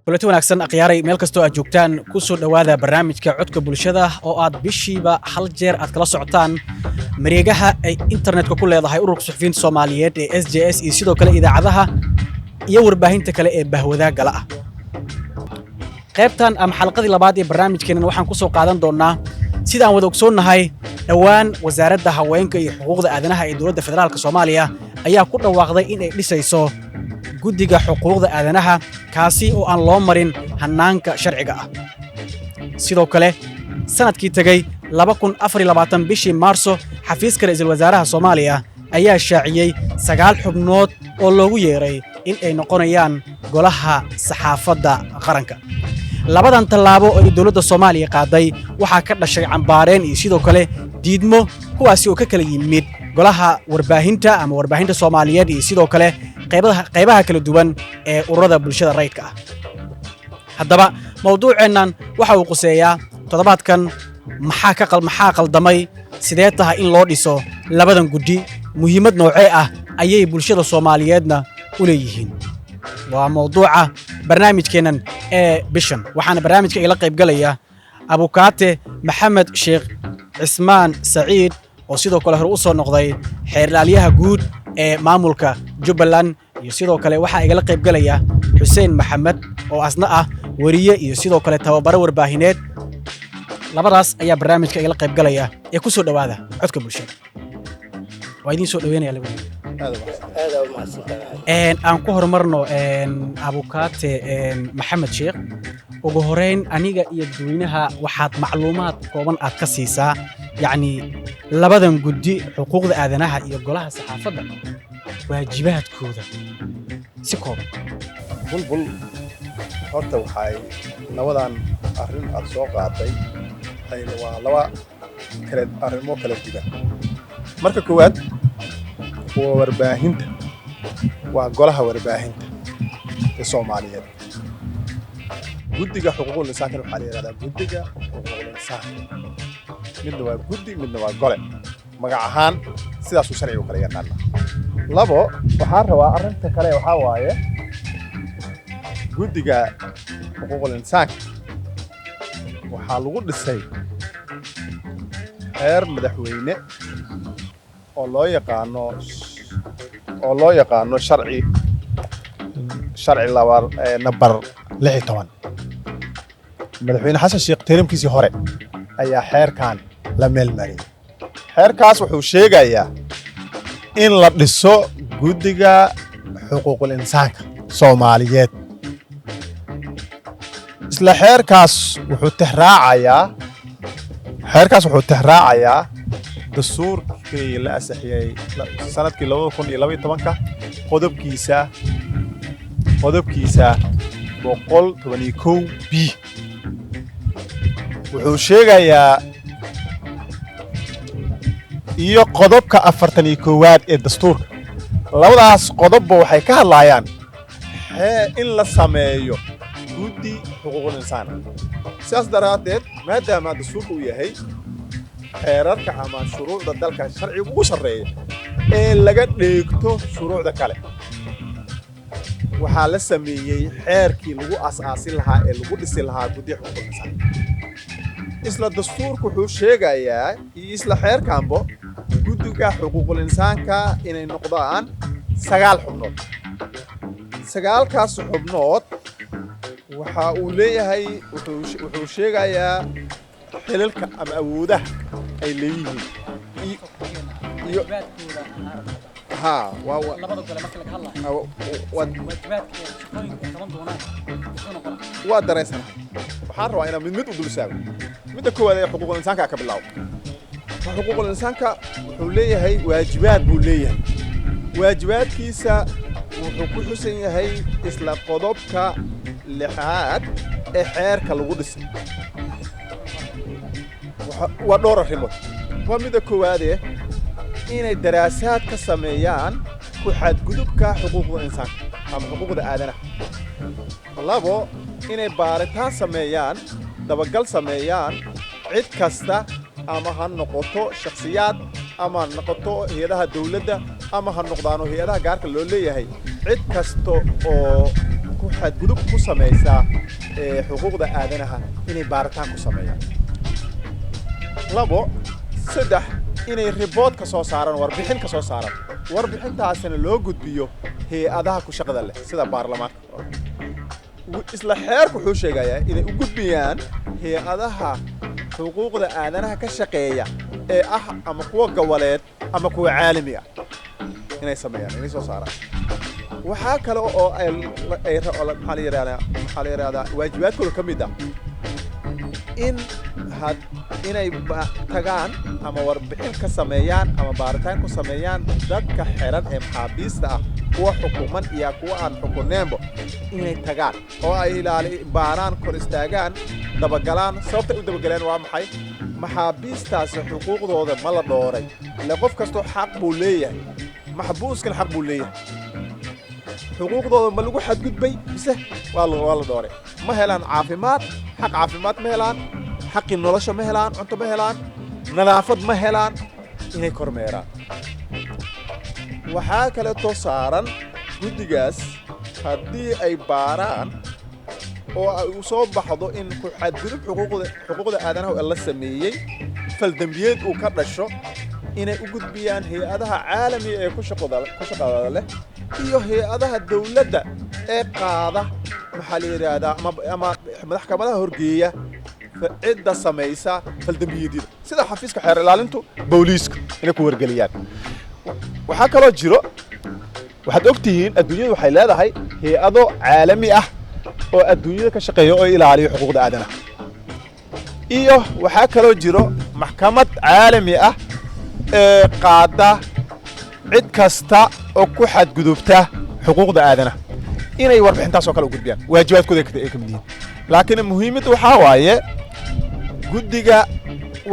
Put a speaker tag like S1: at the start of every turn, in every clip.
S1: kulanti wanaagsan akhyaaray meel kastoo aad joogtaan ku soo dhawaada barnaamijka codka bulshada oo aad bishiiba hal jeer aad kala socotaan mareegaha ay internetka ku leedahay ururka suxufiyiinta Soomaaliyeed ee SJS iyo sidoo kale idaacadaha iyo warbaahinta kale ee bahwadaagga ah. qaybtan ama xalqadii labaad ee barnaamijkeena waxaan ku soo qaadan doonaa sida aan wada ogsoonahay dhawaan wasaaradda haweenka iyo xuquuqda aadanaha ee dowladda federaalka Soomaaliya ayaa ku dhawaaqday in ay dhisayso guddiga xuquuqda aadanaha kaasi oo aan loo marin hanaanka sharciga ah. sidoo kale sanadkii tagay 2024 bishii Maarso xafiiska ra'iisul wasaaraha Soomaaliya ayaa shaaciyay 9 xubnood oo loogu yeeray in ay noqonayaan golaha saxaafadda qaranka. labadan tallaabo oo dowladda Soomaaliya qaaday waxa ka dhashay cambaareen iyo sidoo kale diidmo kuwaasi oo ka kala yimid golaha warbaahinta ama warbaahinta Soomaaliyeed iyo sidoo kale qaybaha kala duwan ee ururada bulshada rayidka ah. haddaba mawduuceennan waxa uu quseeyaa toddobaadkan maxaa qaldamay sidee tahay in loo dhiso labadan guddi muhiimad noocee ah ayay bulshada Soomaaliyeedna u leeyihiin. waa mawduuca barnaamijkeenan ee bishan waxaana barnaamijka ila qayb galaya abukaate Maxamed Sheekh Cismaan Saciid oo sidoo kale hore u soo noqday xeerlaaliyaha guud ee maamulka Jubbaland iyo sidoo kale waxa igala qayb galaya Xuseen Maxamed oo asna ah wariye iyo sidoo kale tababaro warbaahineed. labadaas ayaa barnaamijka igala qayb galaya ee ku soo dhawaada codka bulshada. waa idin soo dhaweynaya aan ku horumarno abukaate Maxamed Sheekh. ugu horeyn aniga iyo dadweynaha waxaad macluumaad kooban aad ka siisaa yacni labadan guddi xuquuqda aadanaha iyo golaha saxaafadda waajibaadkooda si kooban.
S2: bulbul horta waxay labadan arrin aad soo qaaday waa laba arrimo kala duwan. marka koowaad waa warbaahinta, waa golaha warbaahinta ee Soomaaliyeed. guddiga xuquuqul insaanka waxaa la yiraahdaa guddiga xuquuqul insaanka. midna waa guddi midna waa gole. magac ahaan sidaas uu sharcigu kala yaqaan. labo waxaan rabaa arrinta kale waxaa waaye guddiga xuquuqul insaanka waxaa lagu dhisay heer madaxweyne oo loo yaqaano sharci number 16. madaxweyne xasan sheekh tarimkiisii hore ayaa xeerkan la meel mariyay. xeerkaas wuxuu sheegayaa in la dhiso guddiga xuquuqul insaanka Soomaaliyeed. isla xeerkaas wuxuu tixraacayaa dastuurkii la ansixiyay sanadkii 2012 qodobkiisa 112B wuxuu sheegayaa iyo qodobka 41aad ee dastuurka. labadaas qodobba waxay ka hadlayaan in la sameeyo guddi xuquuqul insaan. sidaas daraadeed maadaama dastuurku uu yahay xeerarka ama shuruucda dalka sharciga ugu sarreeya ee laga dheegto shuruucda kale, waxaa la sameeyey xeerkii lagu aasaasin lahaa ee lagu dhisi lahaa guddiga xuquuqul insaan. isla dastuurku wuxuu sheegayaa isla xeerkanbo guddiga xuquuqul insaanka inay noqdaan 9 xubnood. 9kaas xubnood waxa uu leeyahay wuxuu sheegayaa xilalka ama awoodaha ay leeyihiin iyo labada gole marka laga hadlayo waajibaadka shaqooyinka qaban doonaan waa dareysanahay. waxaan rabaa inaan mid u dul istaago. midda koowaad ee xuquuqul insaanka ka bilaabo. xuquuqul insaanka wuxuu leeyahay waajibaad buu leeyahay. waajibaadkiisa wuxuu ku xusan yahay isla qodobka 6aad ee xeerka lagu dhisay. ودور الرمود ومدة كوادي إن الدراسات كسميان كحد جذب كحقوق الإنسان أما حقوق الآدمة الله بو إن بارتها سميان دبقل سميان عد كستا أما هالنقطة شخصيات أما النقطة هي ده الدولة أما هالنقطانو هي ده جارك اللي هي عد كستو أو كحد جذب كسميسا حقوق الآدمة إن بارتها كسميان labo saddex inay report ka soo saaraan warbixin ka soo saaraan warbixintaasina loo gudbiyo hay'adaha ku shaqada leh sida baarlamaanka isla xeerku wuxuu sheegayaa inay u gudbiyaan hay'adaha xuquuqda aadanaha ka shaqeeya ee ah ama kuwa goboleed ama kuwa caalami ah inay sameeyaan inay soo saaraan waxa kale oo ay maxaa la yiraahdaa waajibaadkooda ka mid ah in had inay tagaan ama warbixin ka sameeyaan ama baaritaan ku sameeyaan dadka xiran ee maxaabiista ah kuwa xukuman iyo kuwa aan xukuneynba inay tagaan oo ay baaraan kor istaagaan dabagalaan sababta u dabagalaan waa maxay maxaabiistaas xuquuqdooda ma la dhooray la qof kasto xaq buu leeyahay maxbuuskan xaq buu leeyahay xuquuqdooda ma lagu xadgudbay mise waa la dhooray ma helaan caafimaad xaq caafimaad ma helaan حق النولش مهلان أنت مهلان نظافة مهلان إنه كرميران وحاك لتصارن جدجاس هدي أي باران أو صوب بحضو إن حد جرب حقوق الآدمة والله سمية فالدمبيات وكرشة إنه وجود بيان هي هذا عالمي كش قضاء له هي هذا الدولة ده قاضي محلي هذا أما محكمة هرجية عدة سميسة فالدمبيدين سيدا حفيزك حير الالنتو بوليسك إنكو ورقليان وحاكا لو جيرو waxaad ogtihiin adduunyadu waxay leedahay hay'ado caalami ah oo adduunyada ka shaqeeya oo ilaaliyo xuquuqda aadanaha iyo waxa kale oo jiro maxkamad caalami ah ee qaada cid kasta oo ku xadgudubta xuquuqda aadanaha inay warbixintaas oo kale u gudbiyaan waajibaadkooda ay ka mid yihiin laakiin muhiimaddu waxa waaye guddiga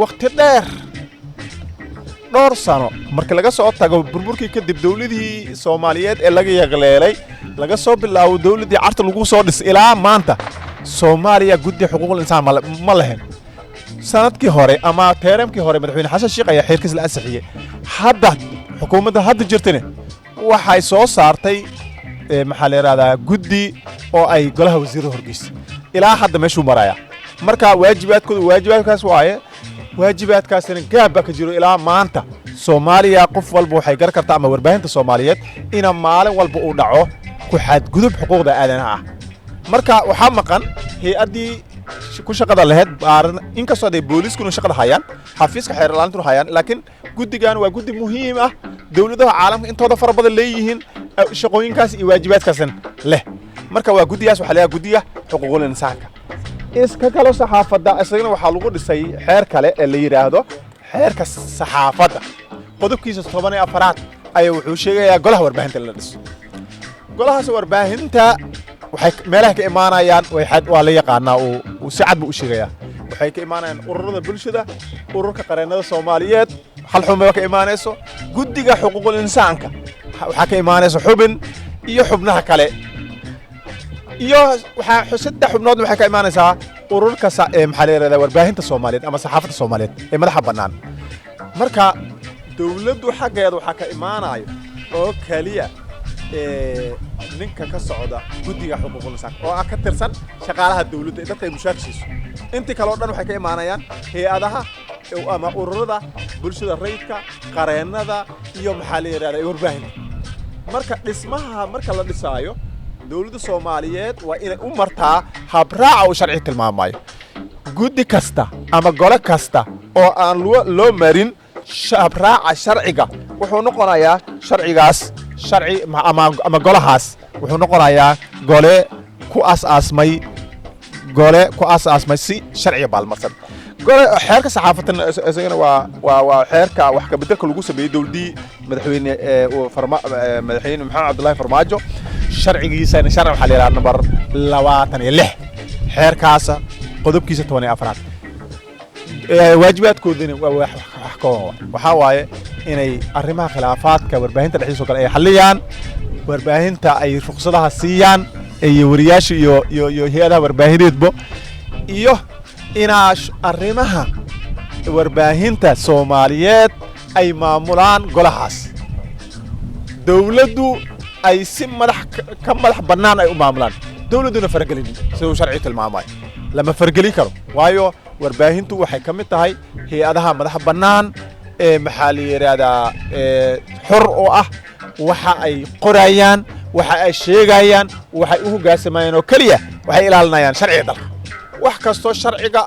S2: waqti dheer dhowr sano marka laga soo tago burburkii kadib dawladii Soomaaliyeed ee laga yaqleelay laga soo bilaabo dawladii carta lagu soo dhis ilaa maanta Soomaaliya guddi xuquuqul insaan ma lahayn sanadkii hore ama teeramkii hore madaxweyne xasan sheekh ayaa xeerkiis la ansixiyay hadda xukuumadda hadda jirtana waxay soo saartay maxaa la yiraahdaa guddi oo ay golaha wasiirada horgeysay ilaa hadda meeshuu maraya marka waajibaadkaas waaye waajibaadkaasina gaab ka jiro ilaa maanta Soomaaliya qof walba waxay gar kartaa ama warbaahinta Soomaaliyeed ina maalin walba uu dhaco ku xadgudub xuquuqda aadanaha marka waxa maqan hay'adii ku shaqada lahayd baaran inkastoo ay booliisku shaqada hayaan xafiiska xeer ilaalintu hayaan laakiin guddigan waa guddi muhiim ah dawladaha caalamka intooda fara badan leeyihiin shaqooyinkaas iyo waajibaadkaas leh marka waa guddiyaas waxa la guddiga xuquuqul insaanka iska kala saxaafada asagna waxa lagu dhisay xeer kale ee la yiraahdo xeerka saxaafada qodobkiisa 14 ay wuxuu sheegayaa golaha warbaahinta la dhiso golahaas warbaahinta waxay meelaha ka imaanayaan waa la yaqaanaa oo si cad buu u sheegayaa waxay ka imaanayaan ururada bulshada ururka qareennada Soomaaliyeed hal xubin ka imaanayso guddiga xuquuqul insaanka waxa ka imaanayso xubin iyo xubnaha kale iyo waxa saddex xubnood waxa ka imaanaysaa ururka maxaa la yiraahdaa warbaahinta Soomaaliyeed ama saxaafadda Soomaaliyeed ee madaxa bannaan marka dawladdu xaqeedu waxa ka imaanayo oo kaliya ninka ka socda guddiga xuquuqul insaanka oo ka tirsan shaqaalaha dawladda ee dadka mushaarkiisu inta kale oo dhan waxay ka imaanayaan hay'adaha ama ururada bulshada rayidka qareennada iyo maxaa la yiraahdaa warbaahinta marka dhismaha marka la dhisaayo dawladda Soomaaliyeed waa inay u martaa habraaca oo sharci tilmaamayo guddi kasta ama gole kasta oo aan loo marin habraaca sharciga wuxuu noqonayaa sharcigaas sharci ama golahaas wuxuu noqonayaa gole ku asaasmay si sharci balmarsan gole xeerka saxaafadda isagana waa xeerka wax ka bedelka lagu sameeyay dawladii madaxweyne Maxamed Cabdullaahi Farmaajo sharcigiisa sharci waxa la yiraahdaa number 26 xeerkaas qodobkiisa 14 waajibaadkoodina waa wax ka waxaa waaye inay arrimaha khilaafaadka warbaahinta dhexdiisa kale ay xalliyaan warbaahinta ay ruqsadaha siiyaan iyo wariyaasha iyo hay'adaha warbaahineedba iyo inaa arrimaha warbaahinta Soomaaliyeed ay maamulaan golahaas dawladdu ay si madax bannaan ay u maamulaan dawladuna faragelin sidoo sharci tilmaamay lama fargelin karo waayo warbaahintu waxay ka mid tahay hay'adaha madax bannaan ee maxaa la yiraahdaa xor oo ah waxa ay qorayaan waxa ay sheegayaan waxa u hoggaansamayaan oo kaliya waxay ilaalinayaan sharciga dalka wax kasto sharciga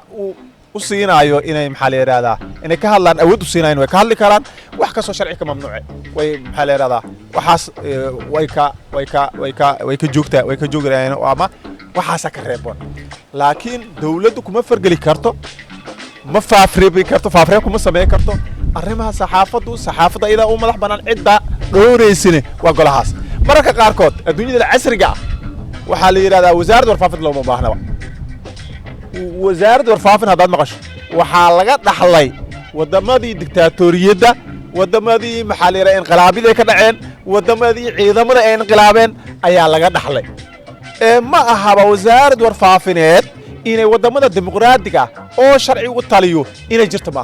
S2: u siinayo inay maxaa la yiraahdaa inay ka hadlaan awood u siinayaan way ka hadli karaan wax kasto sharciga mamnuuc way maxaa la yiraahdaa waxaas way ka joogayaan ama waxaas ka reeboon laakiin dawladdu kuma fargeli karto ma faafreebi karto faafreeb kuma sameey karto arrimaha saxaafadda iyada u madax banaan cidda dhowreysine waa golahaas mararka qaarkood adduunyada casriga waxa la yiraahdaa wasaaradda warfaafinta looma baahnaba wasaaradda warfaafinta haddaad maqasho waxaa laga dhaxlay wadamadii diktatoriyadda wadamadii maxaa la yiraahdaa inqilaabida ka dhaceen wadamadii ciidamada ay inqilaabeen ayaa laga dhaxlay ma ahaba wasaaradda warfaafineed inay wadamada dimuqraadiga oo sharci u taliyo inay jirto ma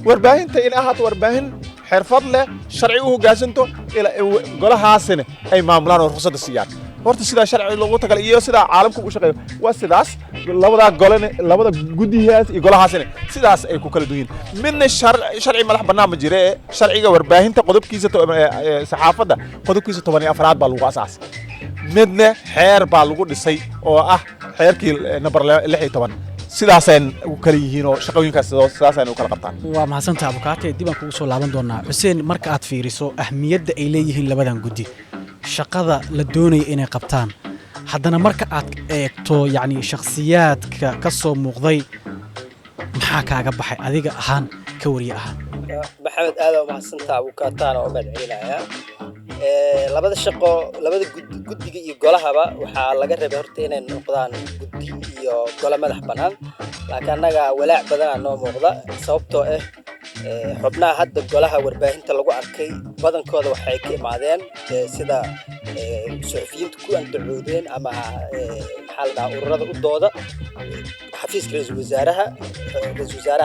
S2: warbaahinta ilaa hadda warbaahin xirfad leh sharci u hoggaansanto golahaasina ay maamulaan oo ruqsad siiyaan horta sida sharci loogu tagalay iyo sida caalamku u shaqeeyo waa sidaas labada gudiyaas iyo golahaasina sidaas ay ku kala duwan midna sharci madax bannaan ma jire sharciga warbaahinta qodobkiisa saxaafadda qodobkiisa 14 baa lagu asaasay midna xeer baa lagu dhisay oo ah xeerkii number 16 sidaasaan u kala yihiin oo shaqooyinkaas sidaasaan u kala qabtaan
S1: waa mahadsantahay abukaate dib aan kugu soo laaban doonaa Xuseen marka aad fiiriso ahmiyadda ay leeyihiin labadan gudi shaqada la doonayo inay qabtaan haddana marka aad eegto yani shakhsiyaadka ka soo muuqday maxaa kaaga baxay adiga ahaan ka wariye ahaan
S3: maxamed aad oo mahadsantahay abukaataana oo madciinaya labada shaqo labada guddiga iyo golahaba waxaa laga rabay horta inay noqdaan guddi iyo golo madax bannaan laakiin annaga walaac badan noo muuqda sababtoo ah xubnaha hadda golaha warbaahinta lagu arkay badankooda waxay ka imaadeen sida suxufiyiinta ku andacoodeen ama maxaa la dhahaa ururada u dooda xafiiska ra'iisul wasaaraha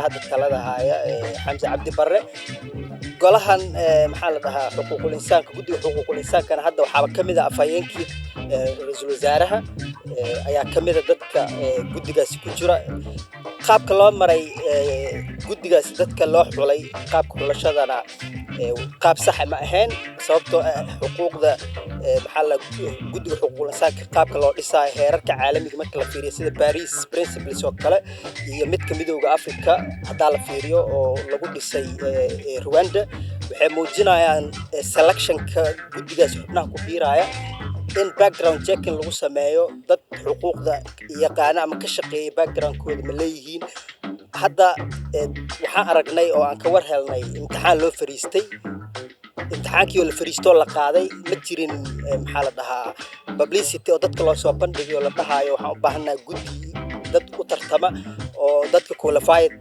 S3: hadda talada haya xamse cabdi barre golahan maxaa la dhahaa xuquuqul insaanka guddiga xuquuqul insaankana hadda waxaaba ka mid ah afhayeenkii ra'iisul wasaaraha ayaa ka mid ah dadka guddigaasi ku jira qaabka loo maray guddigaasi dadka loo xulay qaabka xulashadana qaab sax ma ahayn sababtoo xuquuqda maxaa la guddiga xuquuqul insaanka qaabka loo dhisay heerarka caalamiga marka la fiiriyo sida Paris Principles oo kale iyo midka midowga Afrika hadaa la fiiriyo oo lagu dhisay Rwanda waxay muujinayaan selectionka guddigaas xubnaha ku biiraya in background checking lagu sameeyo dad xuquuqda yaqaan ama ka shaqeeya backgroundkooda ma leeyihiin hadda waxaan aragnay oo aan ka war helnay imtixaan loo fariistay imtixaankii oo la fariisto la qaaday ma jirin maxaa la dhahaa publicity oo dadka loo soo bandhigayo la dhahayo waxaan u baahanahay guddi dad u tartama oo dadka qualified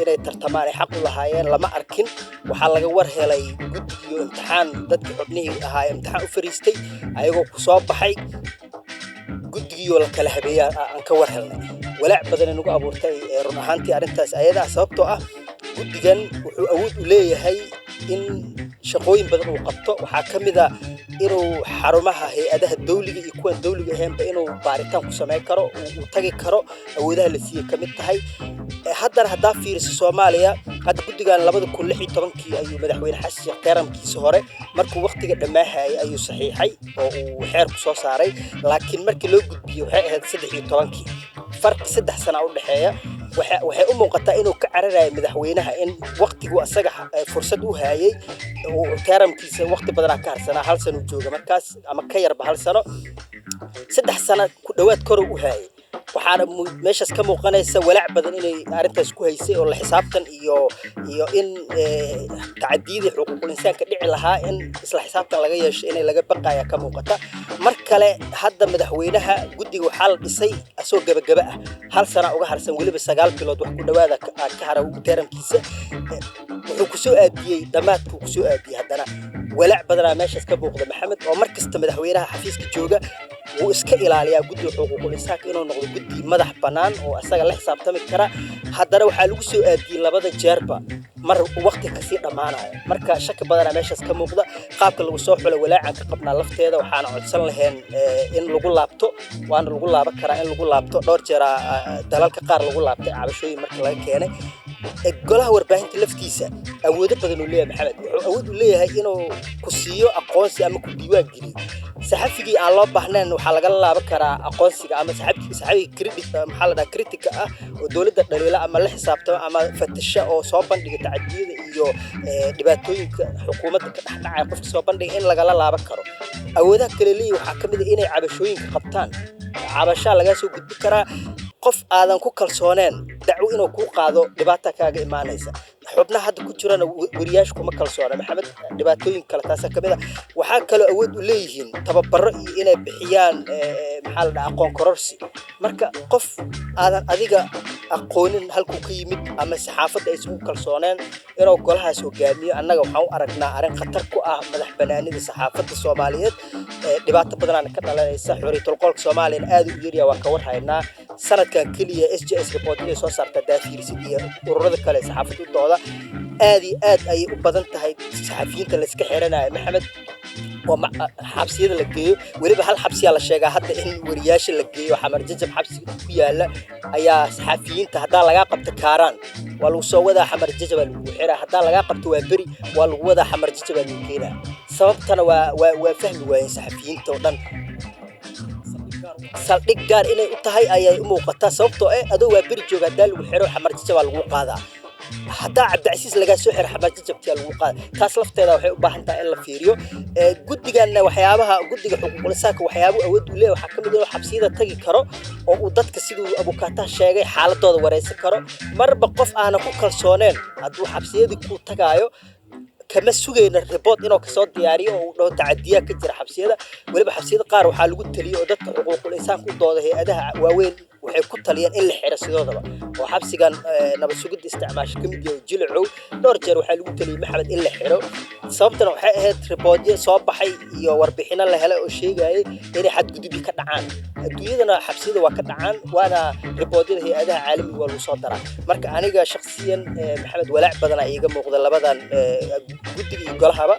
S3: inay tartamaan ay xaq u lahaayeen lama arkin waxaa laga war helay guddi iyo imtixaan dadka xubnihii ahaa imtixaan u fariistay ayagoo ku soo baxay guddigii la kala habeeyay aan ka war helnay walaac badan inagu abuurtay run ahaantii arrintaas ayada sababtoo ah guddigan wuxuu awood u leeyahay in shaqooyin badan uu qabto waxaa ka mid ah inuu xarumaha hay'adaha dawliga iyo kuwa dawliga ahaanba inuu baaritaan ku sameyn karo uu tagi karo awoodaha la siiyay ka mid tahay haddana haddaa fiiriso Soomaaliya hadda guddigan 2016 ayuu madaxweyne xasan sheekh qarankiisa hore markuu waqtiga dhamaahay ayuu saxiixay oo uu xeer ku soo saaray laakiin markii loo gudbiyo waxay ahayd 13 farq 3 sano u dhaxeeya waxay u muuqataa inuu ka cararayo madaxweynaha in waqtigu asaga fursad u hayay oo qarankiisa waqti badan ka harsanaa hal sano jooga markaas ama ka yarba hal sano 3 sano ku dhawaad kor u hayay waxaana meeshaas ka muuqanaysa walaac badan inay arrintaas ku haysay oo la xisaabtan iyo in tacadiyadii xuquuqul insaanka dhici lahaa in isla xisaabtan laga yeesho inay laga baqaya ka muuqata mar kale hadda madaxweynaha guddiga waxaa la dhisay asoo gabagaba ah hal sana uga harsan weliba 9 bilood wax ku dhawaada ka hara teeramkiisa wuxuu ku soo aadiyay dhammaadkuu ku soo aadiyay haddana walaac badanaa meeshaas ka muuqda maxamed oo mar kasta madaxweynaha xafiiska jooga wuu iska ilaaliyaa guddiga xuquuqul insaanka inuu noqdo guddi madax bannaan oo asaga la xisaabtami kara haddana waxaa lagu soo aadiyey labada jeerba mar waqti kasii dhammaanaya marka shaki badanaa meeshaas ka muuqda qaabka lagu soo xulo walaacan ka qabnaa lafteeda waxaana codsan lahayn in lagu laabto waana lagu laaban karaa in lagu laabto dhowr jeera dalalka qaar lagu laabtay cabashooyin marka laga keenay golaha warbaahinta laftiisa awoodo badan uu leeyahay maxamed wuxuu awood u leeyahay inuu ku siiyo aqoonsi ama ku diiwaan geliyo saxafigii aan loo baahnayn waxaa laga laaban karaa aqoonsiga ama saxafiga credit maxaa la dhahaa critic ah oo dowladda dhaliila ama la xisaabtama ama fatasha oo soo bandhiga tacadiyada iyo dhibaatooyinka xukuumadda ka dhexdhacaya qofka soo bandhiga in lagala laaban karo awoodaha kale leeyahay waxaa ka mid ah inay cabashooyinka qabtaan cabashaa lagaa soo gudbi karaa qof aadan ku kalsooneen dacwo inuu ku qaado dhibaata kaaga imaanaysa xubnaha hadda ku jirana wariyaashu kuma kalsoona maxamed dhibaatooyin kale taas ka mid ah waxaa kale awood u leeyihiin tababaro iyo inay bixiyaan maxaa la dhahaa aqoon kororsi marka qof aadan adiga aqoonin halkuu ka yimid ama saxaafadda aysan ku kalsooneen inuu golahaas hogaamiyo annaga waxaan u aragnaa arrin khatar ku ah madax bannaanida saxaafadda Soomaaliyeed dhibaato badan ka dhalanaysa xuriyatul qolka Soomaaliya aad u yar waa ka war haynaa sanadkan kaliya SJS report inay soo saarta daafiirsid iyo ururada kale saxaafaddu dooda aad iyo aad ay u badan tahay saxafiyiinta la iska xiranayo maxamed oo xabsiyada la geeyo weliba hal xabsiya la sheegaa hadda in wariyaasha la geeyo xamar jajab xabsi ku yaala ayaa saxafiyiinta hadaa laga qabto kaaraan waa lagu soo wadaa xamar jajab lagu xiraa hadaa laga qabto waa beri waa lagu wadaa xamar jajab lagu keenaa sababtana waa fahmi waayeen saxafiyiinta oo dhan saldhig gaar inay u tahay ayay u muuqataa sababtoo adoo waa beri jooga hadaa lagu xiro xamar jajab lagu qaadaa hadaa cabdicasiis laga soo xir xamar jajabtii lagu qaada taas lafteeda waxay u baahan tahay in la fiiriyo guddiganna waxyaabaha guddiga xuquuqul insaanka waxyaabo awood u leeyahay waxa kamid ah xabsiyada tagi karo oo uu dadka siduu abukaataha sheegay xaaladooda wareysan karo marba qof aan ku kalsooneen hadduu xabsiyadii ku tagaayo kama sugayna report inuu ka soo diyaariyo oo dhaw tacadiya ka jira xabsiyada waliba xabsiyada qaar waxaa lagu taliyo oo dadka xuquuqul insaanka u dooda hay'adaha waaweyn waxay ku taliyeen in la xiro sidoodaba oo xabsigan nabad sugidda isticmaasho kamid yahay jilcow dhowr jeer waxaa lagu taliyay maxamed in la xiro sababtana waxay ahayd reportyo soo baxay iyo warbixino la helay oo sheegayay inay xadgudubyo ka dhacaan adduunyadana xabsiyada waa ka dhacaan waana reportyada hay'adaha caalamiga waa lagu soo daraa marka aniga shakhsiyan maxamed walaac badan ay iga muuqda labadan guddiga iyo golahaba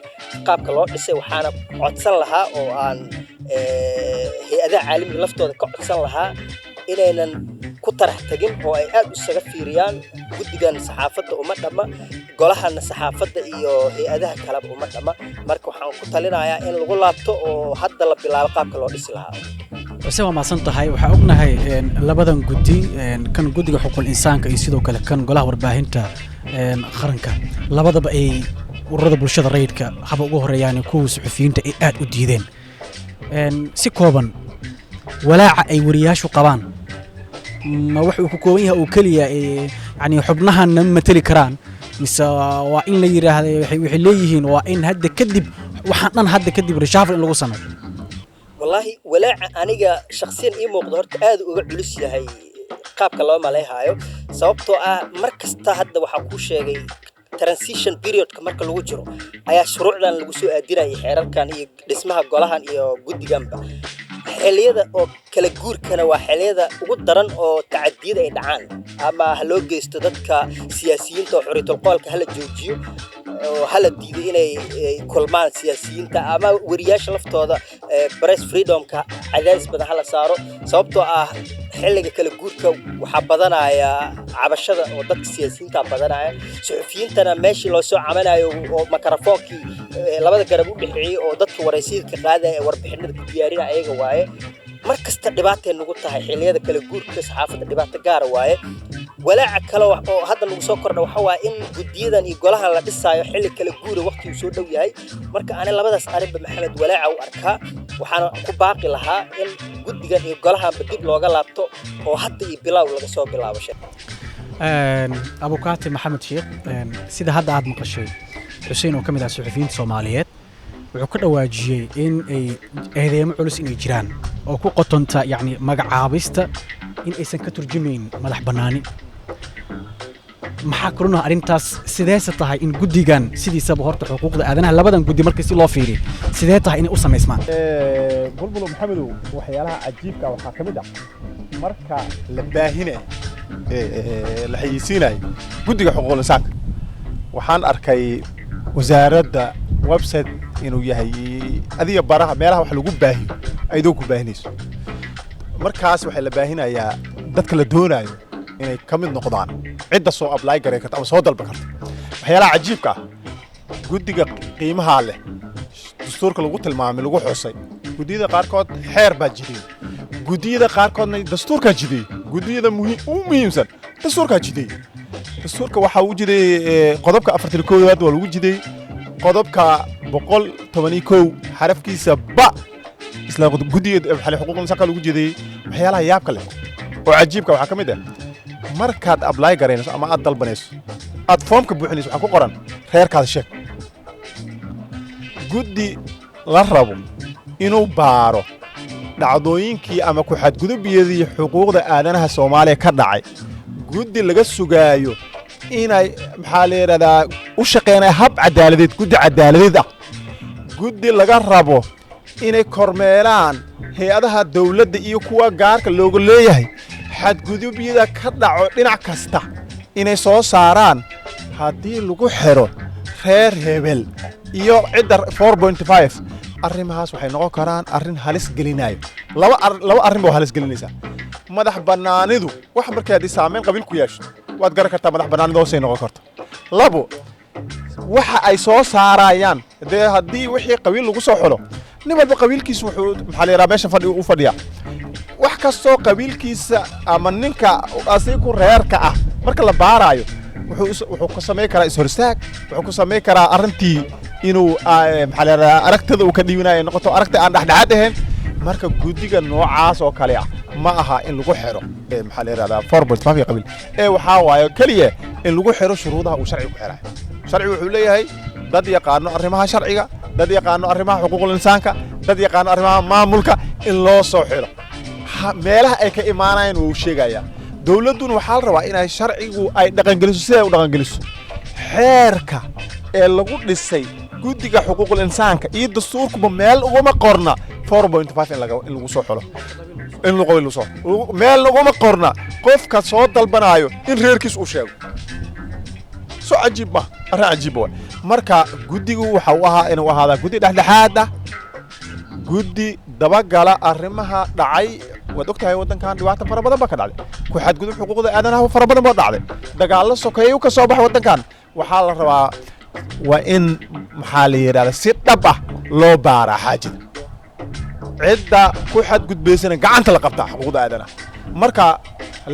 S3: qaabka loo dhisay waxaana codsan lahaa oo aan hay'adaha caalamiga laftooda ka codsan lahaa inaynan ku tarax tagin oo ay aad isaga fiiriyaan guddigan saxaafadda uma dhama golahana saxaafadda iyo hay'adaha kale uma dhama marka waxaan ku talinayaa in lagu laabto oo hadda la bilaabo qaabka loo dhisi lahaa
S1: base waa maasan tahay waxaa ognahay labadan guddi kan guddiga xuquuqul insaanka iyo sidoo kale kan golaha warbaahinta qaranka labadaba ay ururada bulshada rayidka haba ugu horeeyaan kuwa suxufiyiinta ay aad u diideen si kooban walaaca ay wariyaashu qabaan ma wuxuu ku kooban yahay oo kaliya yani xubnahan ma matali karaan mise waa in la yiraahdo waxay leeyihiin waa in hadda kadib waxaan dhan hadda kadib reshuffle in lagu sameeyo
S3: wallahi walaaca aniga shakhsiyan ii muuqdo horta aad uga culus yahay qaabka loo maleehayo sababtoo ah markasta hadda waxa ku sheegay transition periodka marka lagu jiro ayaa shuruucdan lagu soo aadinayay xeerarkan iyo dhismaha golahan iyo guddiganba xilliyada oo kala guurkana waa xilliyada ugu daran oo tacadiyada ay dhacaan ama loo geysto dadka siyaasiyiinta oo xuriyatul qolka hala joojiyo oo hala diido inay kulmaan siyaasiyiinta ama wariyaasha laftooda press freedomka cadaadis badan hala saaro sababtoo ah xilliga kala guurka waxa badanaya cabashada oo dadka siyaasiyiinta badanaya suxufiyiintana meeshii loo soo camanayo oo mikrofoonkii labada garab u dhixiyay oo dadka waraysiga qaadaya warbixinada ku diyaarinaya ayaga waaye mar kasta dhibaato nagu tahay xilliyada kala guurka saxaafadda dhibaato gaar waaye walaaca kale oo hadda lagu soo kordha waxa waa in guddiyadan iyo golahan la dhisaayo xilli kala guura waqtigu soo dhow yahay marka aan labadaas arrinba maxamed walaaca u arkaa waxaana ku baaqi lahaa in guddigan iyo golahanba dib looga laabto oo hadda iyo bilow laga soo bilaabo
S1: abukaati maxamed sheekh sida hadda aad maqashay xuseen oo ka mid ah suxufiyiinta Soomaaliyeed wuxuu ka dhawaajiyay in ay eedeemo culus inay jiraan oo ku qotonta yacni magacaabista in aysan ka turjumayn madax bannaani maxaa kuluna arrintaas sideese tahay in guddigan sidiisaba horta xuquuqda aadanaha labadan guddi markii si loo fiiriyo sidee tahay inay u samaysmaan
S2: bulbul maxamedow waxyaalaha cajiibka waxaa ka mid ah marka la baahinayo la xayeysiinayo guddiga xuquuqul insaanka waxaan arkay wasaaradda website inuu yahay adiga baraha meelaha wax lagu baahiyo aydoo ku baahinayso markaas waxaa la baahinayaa dadka la doonayo inay ka mid noqdaan cidda soo apply gareyn karta ama soo dalba karta waxyaalaha cajiibka ah guddiga qiimaha leh dastuurka lagu tilmaamay lagu xusay guddiyada qaarkood xeer baa jiray guddiyada qaarkoodna dastuurkaa jiday guddiyada muhiimsan dastuurkaa jiday dastuurka waxaa ugu jiday qodobka 41 waa lagu jiday qodobka 111 xarafkiisa ba isla guddiga xuquuqul insaanka lagu jiday waxyaalaha yaabka leh oo cajiibka waxaa ka mid ah markaad apply gareynayso ama aad dalbanayso aad foomka buuxinayso waxaa ku qoran reerkaada sheeg guddi la rabo inuu baaro dhacdooyinkii ama ku xadgudubiyadii xuquuqda aadanaha Soomaaliya ka dhacay guddi laga sugaayo inay maxaa la yiraahdaa u shaqeynay hab cadaaladeed guddi cadaaladeed ah guddi laga rabo inay kormeeraan hay'adaha dawladda iyo kuwa gaarka looga leeyahay xadgudubyada ka dhaco dhinac kasta inay soo saaraan haddii lagu xiro reer hebel iyo cidda 4.5 arrimahaas waxay noqon karaan arrin halis gelinayo laba arrin baa halis gelinaysa madax bannaanidu wax markaad saameyn qabiil ku yeesho waad garan kartaa madax bannaanidu hoosay noqon karto labo waxa ay soo saarayaan haddii wixii qabiil lagu soo xulo nin walba qabiilkiisu wuxuu maxaa la yiraahdaa meesha u fadhiya wax kastoo qabiilkiisa ama ninka asigu reerka ah marka la baarayo wuxuu ku sameey karaa ishorstaag wuxuu ku sameey karaa arrintii inuu maxaa la yiraahdaa aragtida uu ka dhiibanayo noqoto aragti aan dhexdhexaad ahayn marka guddiga noocaas oo kale ah ma aha in lagu xiro maxaa la yiraahdaa 4.5 qabiil waxaa waayo kaliya in lagu xiro shuruudaha uu sharcigu ku xirayo sharcigu wuxuu leeyahay dad yaqaano arrimaha sharciga dad yaqaano arrimaha xuquuqul insaanka dad yaqaano arrimaha maamulka in loo soo xiro meelaha ay ka imaanayaan uu sheegaya dawladuna waxaa la rabaa inay sharcigu ay dhaqangeliso sida ay u dhaqangeliso xeerka ee lagu dhisay guddiga xuquuqul insaanka iyo dastuurkuba meel uguma qorna 4.5 in lagu soo xulo in lagu soo meel uguma qorna qofka soo dalbanayo in reerkiis uu sheego soo cajiib ma arrin cajiib waa marka guddigu waxa uu ahaa inuu ahaada guddi dhexdhexaad ah guddi dabagala arrimaha dhacay waad ogtahay waddankan dhibaato fara badan baa ka dhacday ku xadgudub xuquuqda aadanaha fara badan baa dhacday dagaallo sokeeyo ka soo baxay waddankan waxaa la rabaa waa in maxaa la yiraahdaa si dhab ah loo baaraa xaajada cidda ku xadgudbaysana gacanta la qabtaa xuquuqda aadanaha marka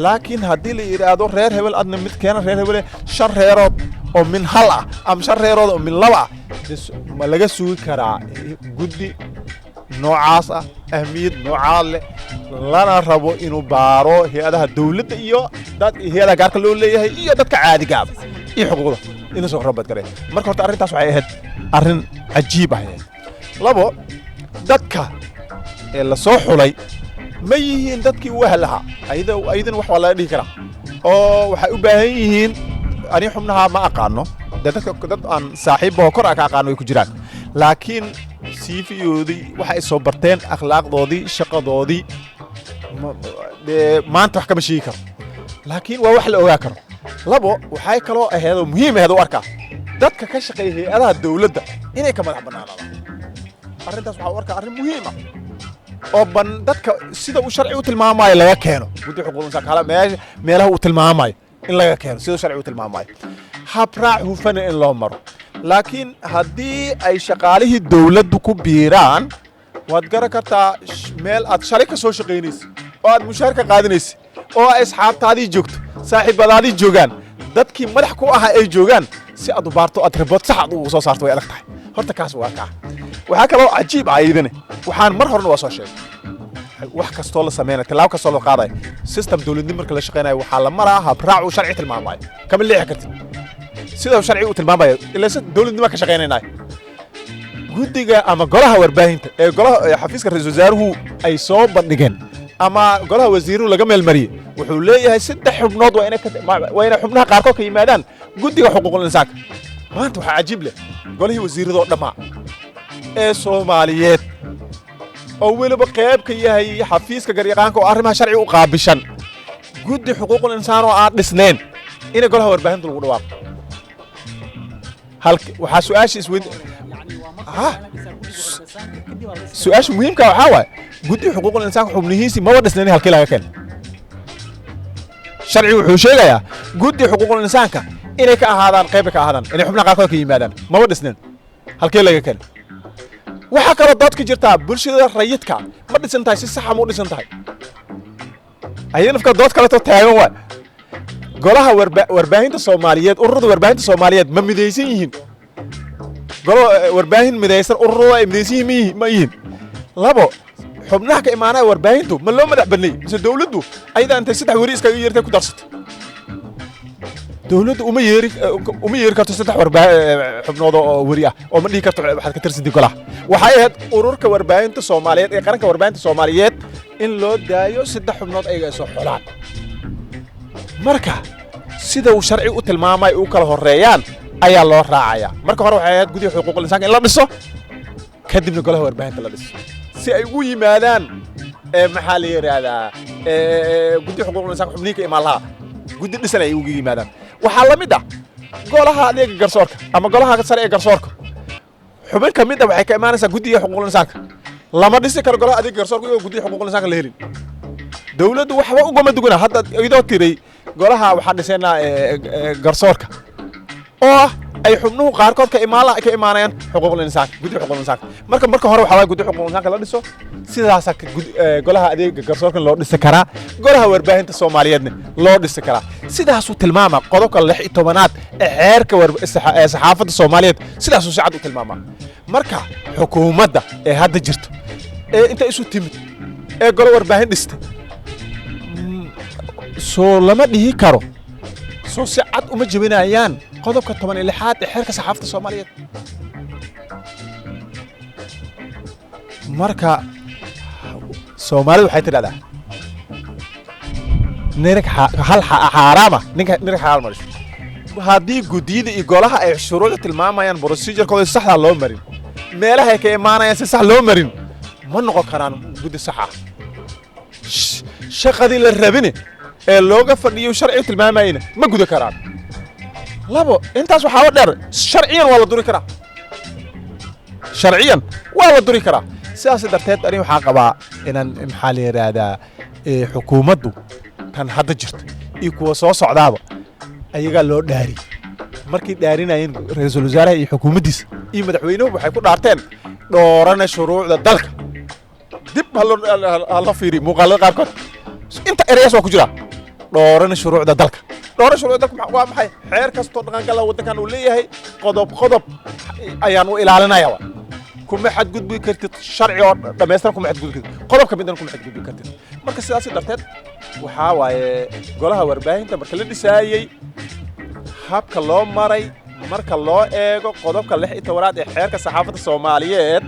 S2: laakiin haddii la yiraahdo reer hebel adna mid keena reer hebel shan reerood oo min hal ah ama shan reerood oo min laba ah ma laga sugi karaa guddi noocaas ah ahmiyad noocaas leh lana rabo inuu baaro hay'adaha dawladda iyo dad hay'adaha gaarka loo leeyahay iyo dadka caadiga ah iyo xuquuqda inuu soo rabad garay marka horta arrintaas waxay ahayd arrin cajiib ah labo dadka ee la soo xulay ma yihiin dadkii wahlaha aydan wax wala dhigi kara oo waxay u baahan yihiin ani xubnaha ma aqaano dad aan saaxiibo kor ka aqaano ay ku jiraan laakiin siifiyoodii waxay soo barteen akhlaaqdoodii shaqadoodii maanta wax kama sheegi karo laakiin waa wax la ogaa karo labo waxay kaloo ahayd muhiim ah u arkaa dadka ka shaqeeya hay'adaha dawladda inay ka madax bannaanadaan arrintaas waxa u arkaa arrin muhiim ah oo dadka sida uu sharci u tilmaamayo laga keeno guddi xuquuqul insaanka kala meelaha uu tilmaamayo in laga keeno sida sharci u tilmaamayo habraac hufan in loo maro laakiin haddii ay shaqaalihii dawladdu ku biiraan waad garan kartaa meel aad shalay ka soo shaqaynaysa oo aad mushaar ka qaadanaysa oo ay asxaabtaadii joogto saaxiibadaadii joogaan dadkii madax ku ahaa ay joogaan si aad u baarto aad report sax aad ugu soo saarto way adag tahay horta kaas waa kaa waxaa kaloo cajiib ah iyadana waxaan mar horena waa soo sheegay wax kastoo la sameynay tilaabo kastoo la qaaday system dawladnimo marka la shaqeynayo waxaa la maraa habraac uu sharci tilmaamayo kama leexi kartid sida uu sharci u tilmaamayo ilaa si dawladnimo ka shaqeynaynaay guddiga ama golaha warbaahinta ee golaha xafiiska ra'iisul wasaaruhu ay soo bandhigeen ama golaha wasiiruhu laga meel mariyay wuxuu leeyahay 3 xubnood waa inay xubnaha qaarkood ka yimaadaan guddiga xuquuqul insaanka maanta waxaa cajiib leh golihii wasiiradoo dhammaa ee Soomaaliyeed oo weliba qayb ka yahay xafiiska garyaqaanka oo arrimaha sharci u qaabishan guddi xuquuqul insaan oo aan dhisnayn in golaha warbaahinta lagu dhawaaqo waxaa su'aasha isweyd su'aasha muhiimka waxaa waaye guddi xuquuqul insaanka xubnihiisii ma dhisnayn halkii laga keenay sharci wuxuu sheegayaa guddi xuquuqul insaanka inay ka ahaadaan qayb ka ahaadaan inay xubnaha qaarkood ka yimaadaan ma dhisnayn halkii laga keenay waxaa kaloo dood ka jirtaa bulshada rayidka ma dhisan tahay si sax ah ma dhisan tahay ayay nafka dood kale taagan waa golaha warbaahinta Soomaaliyeed ururada warbaahinta Soomaaliyeed ma midaysan yihiin golo warbaahin midaysan ururada ay midaysan yihiin ma yihiin labo xubnaha ka imaanaya warbaahintu ma loo madax banay mise dawladdu ayada intay 3 wari iskaga yeertay ku darsatay dawladdu uma yeeri karto 3 xubnood oo wari ah oo ma dhigi karto waxaad ka tirsadii golaha waxay ahayd ururka warbaahinta Soomaaliyeed ee qaranka warbaahinta Soomaaliyeed in loo daayo 3 xubnood ay soo xolaan marka sida uu sharci u tilmaamay uu kala horeeyaan ayaa loo raacaya marka hore waxay ahayd guddiga xuquuqul insaanka in la dhiso kadibna golaha warbaahinta la dhiso si ay ugu yimaadaan maxaa la yiraahdaa guddiga xuquuqul insaanka xubnihiisa imaalaha guddi dhisan ay ugu yimaadaan waxaa la mid ah golaha adeega garsoorka ama golaha sare ee garsoorka xubin ka mid ah waxay ka imaanaysaa guddiga xuquuqul insaanka lama dhisi karo golaha adeega garsoorka iyo guddiga xuquuqul insaanka la helin dawladdu waxba ugama duguna hadda idoo tiray golaha waxaan dhisaynaa garsoorka oo ay xubnuhu qaarkood ka imaanayaan xuquuqul insaanka guddiga xuquuqul insaanka marka hore waxaa guddiga xuquuqul insaanka la dhiso sidaas golaha adeega garsoorka loo dhisi karaa golaha warbaahinta Soomaaliyeedna loo dhisi karaa sidaas uu tilmaama qodobka 16aad ee xeerka saxaafadda Soomaaliyeed sidaas uu si cad u tilmaama marka xukuumadda ee hadda jirto ee inta isu timid ee golo warbaahin dhistay soo lama dhihi karo soo si cad uma jabinayaan qodobka 16aad ee xeerka saxaafadda Soomaaliyeed marka Soomaalidu waxay tiraahdaa nirag hal xaraama ninka nirag xalaal marisho haddii guddiyada iyo golaha ay shuruucda tilmaamayaan procedure-kooda sax ah loo marin meelaha ay ka imaanayaan si sax loo marin ma noqon karaan guddi sax ah shaqadii la rabine ee looga fadhiyo sharci tilmaamayna ma guda karaan labo intaas waxa dheer sharciyan waa la duri karaa sharciyan waa la duri karaa sidaas darteed ani waxa qabaa inaan maxaa la yiraahdaa xukuumaddu tan hadda jirta iyo kuwa soo socdaaba ayaga loo dhaari markii dhaarinayeen ra'iisul wasaaraha iyo xukuumaddiisa iyo madaxweynuhu waxay ku dhaarteen doorana shuruucda dalka dib hal fiiri muuqaalada qaarkood inta erayas waa ku jira doorana shuruucda dalka waa maxay xeer kasto dhaqanka la wadankan uu leeyahay qodob ayaan u ilaalinayaa kuma xad gudbi kartid sharci oo dhameystiran kuma xad gudbi kartid qodobka midna kuma xad gudbi kartid marka sidaas darteed waxa waaye golaha warbaahinta marka la dhisaayay habka loo maray marka loo eego qodobka 16aad ee xeerka saxaafadda Soomaaliyeed